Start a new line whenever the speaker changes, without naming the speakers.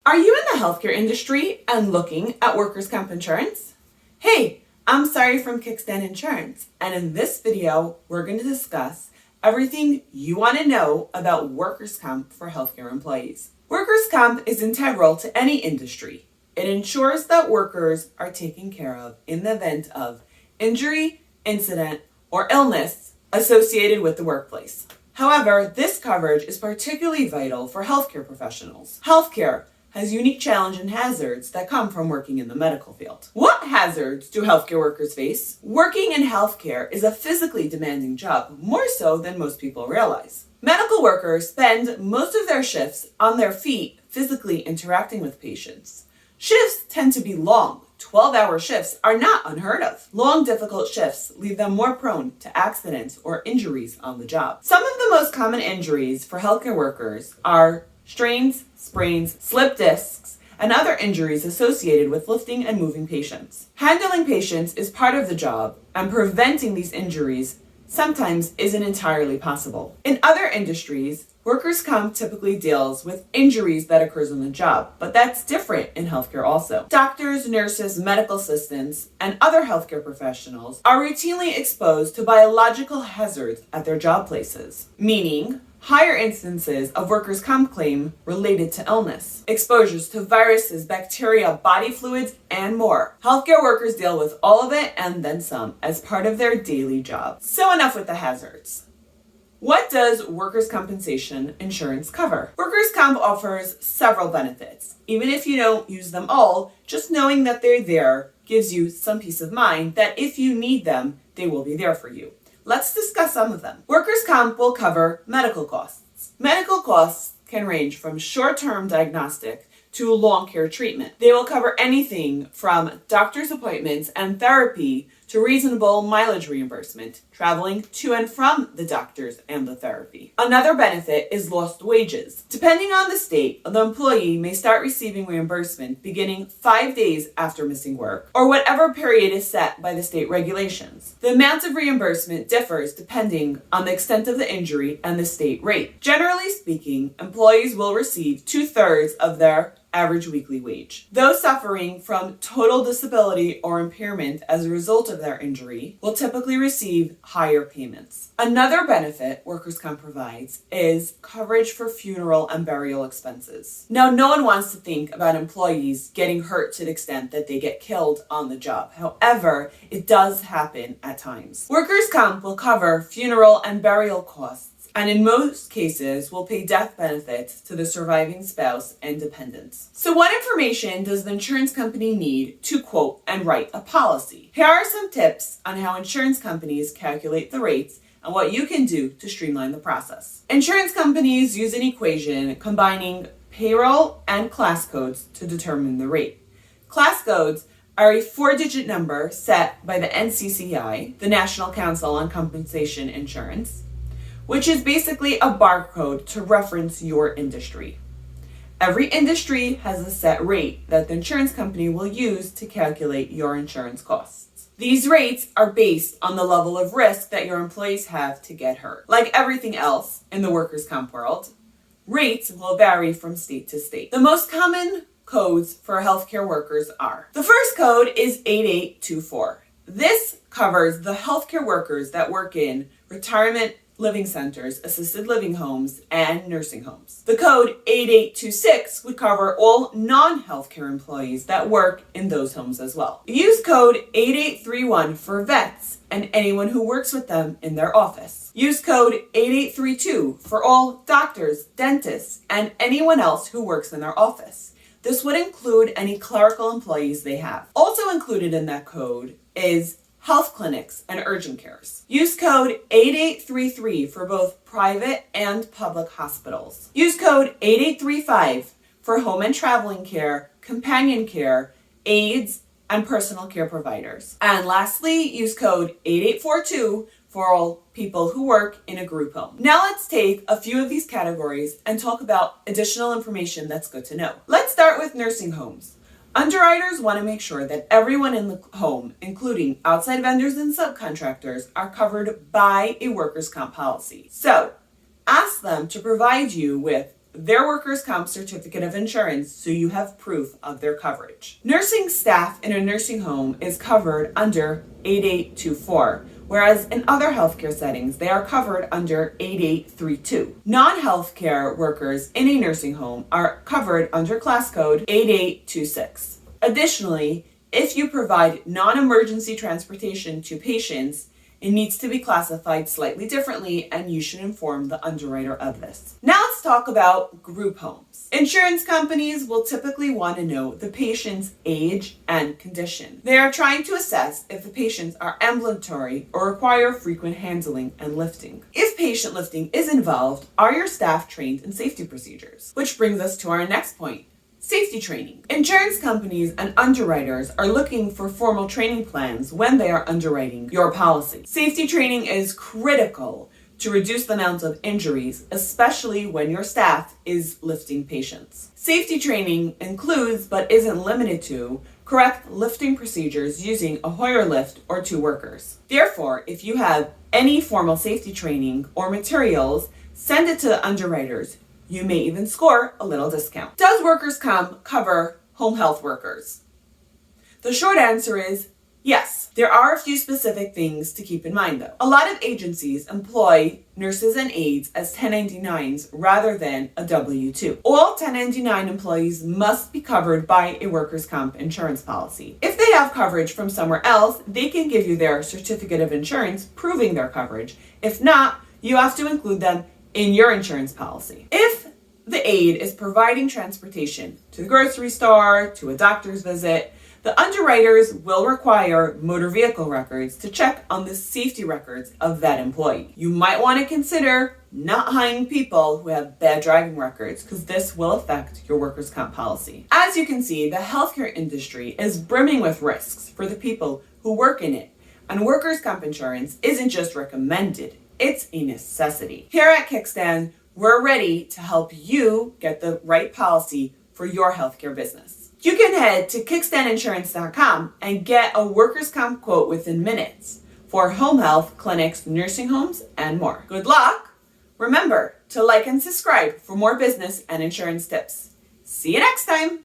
Are you in the healthcare industry and looking at workers' comp insurance? Hey, I'm Sari from Kickstand Insurance, and in this video, we're going to discuss everything you want to know about workers' comp for healthcare employees. Workers' comp is integral to any industry. It ensures that workers are taken care of in the event of injury, incident, or illness associated with the workplace. However, this coverage is particularly vital for healthcare professionals. Healthcare has unique challenges and hazards that come from working in the medical field. What hazards do healthcare workers face? Working in healthcare is a physically demanding job, more so than most people realize. Medical workers spend most of their shifts on their feet, physically interacting with patients. Shifts tend to be long. 12-hour shifts are not unheard of. Long, difficult shifts leave them more prone to accidents or injuries on the job. Some of the most common injuries for healthcare workers are strains, sprains, slip discs, and other injuries associated with lifting and moving patients. Handling patients is part of the job, and preventing these injuries sometimes isn't entirely possible. In other industries, workers' comp typically deals with injuries that occurs on the job, but that's different in healthcare also. Doctors, nurses, medical assistants, and other healthcare professionals are routinely exposed to biological hazards at their job places, meaning higher instances of workers' comp claim related to illness, exposures to viruses, bacteria, body fluids, and more. Healthcare workers deal with all of it and then some as part of their daily job. So enough with the hazards. What does workers' compensation insurance cover? Workers' comp offers several benefits. Even if you don't use them all, just knowing that they're there gives you some peace of mind that if you need them, they will be there for you. Let's discuss some of them. Workers' comp will cover medical costs. Medical costs can range from short-term diagnostic to long care treatment. They will cover anything from doctor's appointments and therapy to reasonable mileage reimbursement, traveling to and from the doctors and the therapy. Another benefit is lost wages. Depending on the state, the employee may start receiving reimbursement beginning 5 days after missing work, or whatever period is set by the state regulations. The amount of reimbursement differs depending on the extent of the injury and the state rate. Generally speaking, employees will receive 2/3 of their average weekly wage. Those suffering from total disability or impairment as a result of their injury will typically receive higher payments. Another benefit workers' comp provides is coverage for funeral and burial expenses. Now, no one wants to think about employees getting hurt to the extent that they get killed on the job. However, it does happen at times. Workers' comp will cover funeral and burial costs, and in most cases will pay death benefits to the surviving spouse and dependents. So what information does the insurance company need to quote and write a policy? Here are some tips on how insurance companies calculate the rates and what you can do to streamline the process. Insurance companies use an equation combining payroll and class codes to determine the rate. Class codes are a 4-digit number set by the NCCI, the National Council on Compensation Insurance, which is basically a barcode to reference your industry. Every industry has a set rate that the insurance company will use to calculate your insurance costs. These rates are based on the level of risk that your employees have to get hurt. Like everything else in the workers' comp world, rates will vary from state to state. The most common codes for healthcare workers are: the first code is 8824. This covers the healthcare workers that work in retirement living centers, assisted living homes, and nursing homes. The code 8826 would cover all non-healthcare employees that work in those homes as well. Use code 8831 for vets and anyone who works with them in their office. Use code 8832 for all doctors, dentists, and anyone else who works in their office. This would include any clerical employees they have. Also included in that code is health clinics and urgent cares. Use code 8833 for both private and public hospitals. Use code 8835 for home and traveling care, companion care, aides, and personal care providers. And lastly, use code 8842 for all people who work in a group home. Now let's take a few of these categories and talk about additional information that's good to know. Let's start with nursing homes. Underwriters want to make sure that everyone in the home, including outside vendors and subcontractors, are covered by a workers' comp policy. So, ask them to provide you with their workers' comp certificate of insurance so you have proof of their coverage. Nursing staff in a nursing home is covered under 8824, whereas in other healthcare settings, they are covered under 8832. Non-healthcare workers in a nursing home are covered under class code 8826. Additionally, if you provide non-emergency transportation to patients, it needs to be classified slightly differently, and you should inform the underwriter of this. Now let's talk about group homes. Insurance companies will typically want to know the patient's age and condition. They are trying to assess if the patients are ambulatory or require frequent handling and lifting. If patient lifting is involved, are your staff trained in safety procedures? Which brings us to our next point. Safety training. Insurance companies and underwriters are looking for formal training plans when they are underwriting your policy. Safety training is critical to reduce the amount of injuries, especially when your staff is lifting patients. Safety training includes, but isn't limited to, correct lifting procedures using a Hoyer lift or two workers. Therefore, if you have any formal safety training or materials, send it to the underwriters. You may even score a little discount. Does workers' comp cover home health workers? The short answer is yes. There are a few specific things to keep in mind though. A lot of agencies employ nurses and aides as 1099s rather than a W-2. All 1099 employees must be covered by a workers' comp insurance policy. If they have coverage from somewhere else, they can give you their certificate of insurance proving their coverage. If not, you have to include them in your insurance policy. If the aide is providing transportation to the grocery store, to a doctor's visit, the underwriters will require motor vehicle records to check on the safety records of that employee. You might want to consider not hiring people who have bad driving records, because this will affect your workers' comp policy. As you can see, the healthcare industry is brimming with risks for the people who work in it, and workers' comp insurance isn't just recommended, it's a necessity. Here at Kickstand, we're ready to help you get the right policy for your healthcare business. You can head to kickstandinsurance.com and get a workers' comp quote within minutes for home health, clinics, nursing homes, and more. Good luck! Remember to like and subscribe for more business and insurance tips. See you next time!